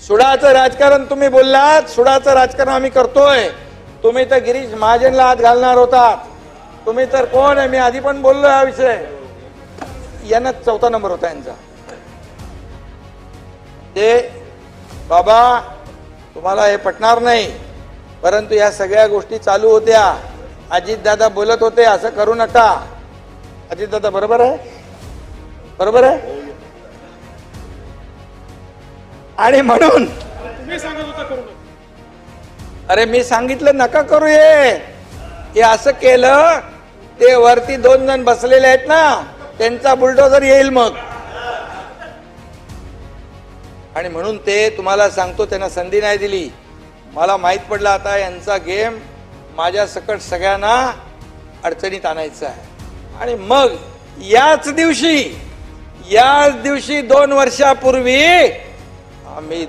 सुडाचं राजकारण तुम्ही बोललात, सुडाचं राजकारण आम्ही करतोय. तुम्ही तर गिरीश महाजनला हात घालणार होतात. तुम्ही तर कोण आहे, मी आधी पण बोललो हा विषय. यांना 4था नंबर होता यांचा. ते बाबा तुम्हाला हे पटणार नाही, परंतु या सगळ्या गोष्टी चालू होत्या. अजितदादा बोलत होते असं करू नका. अजितदादा बरोबर आहे, बरोबर आहे. आणि म्हणून अरे मी सांगितलं नका करू हे असं केलं ते वरती 2 जण बसलेले आहेत ना, त्यांचा बुलडोझर येईल मग. आणि म्हणून ते तुम्हाला सांगतो, त्यांना संधी नाही दिली. मला माहित पडलं आता यांचा गेम माझ्या सकट सगळ्यांना अडचणीत आणायचा आहे. आणि मग याच दिवशी 2 वर्षापूर्वी आम्ही